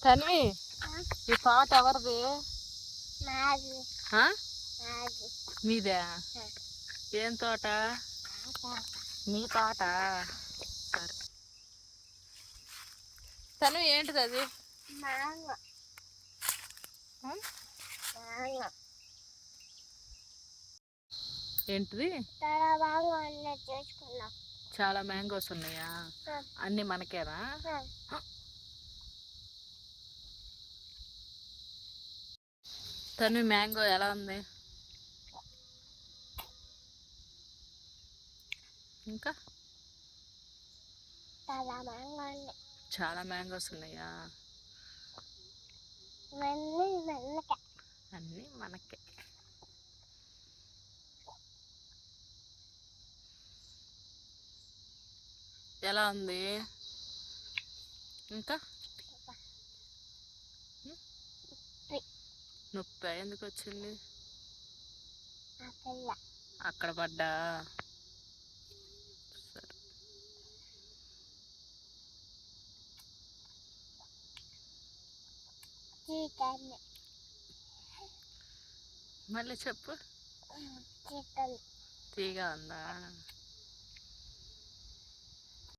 తన్వి ఈ పాట ఎవరిది? మీదే? ఏం తోట? మీ తోట. సరే తను ఏంటిది అది? ఏంటిది? చాలా మ్యాంగోస్ ఉన్నాయా? అన్ని మనకేనా? తను మ్యాంగో ఎలా ఉంది? ఇంకా చాలా మ్యాంగోస్ ఉన్నాయా? అన్నీ మనకే. ఎలా ఉంది? ఇంకా నొప్పి ఎందుకు వచ్చింది? అక్కడ పడ్డా. సరే మళ్ళీ చెప్పు. తీగా ఉందా?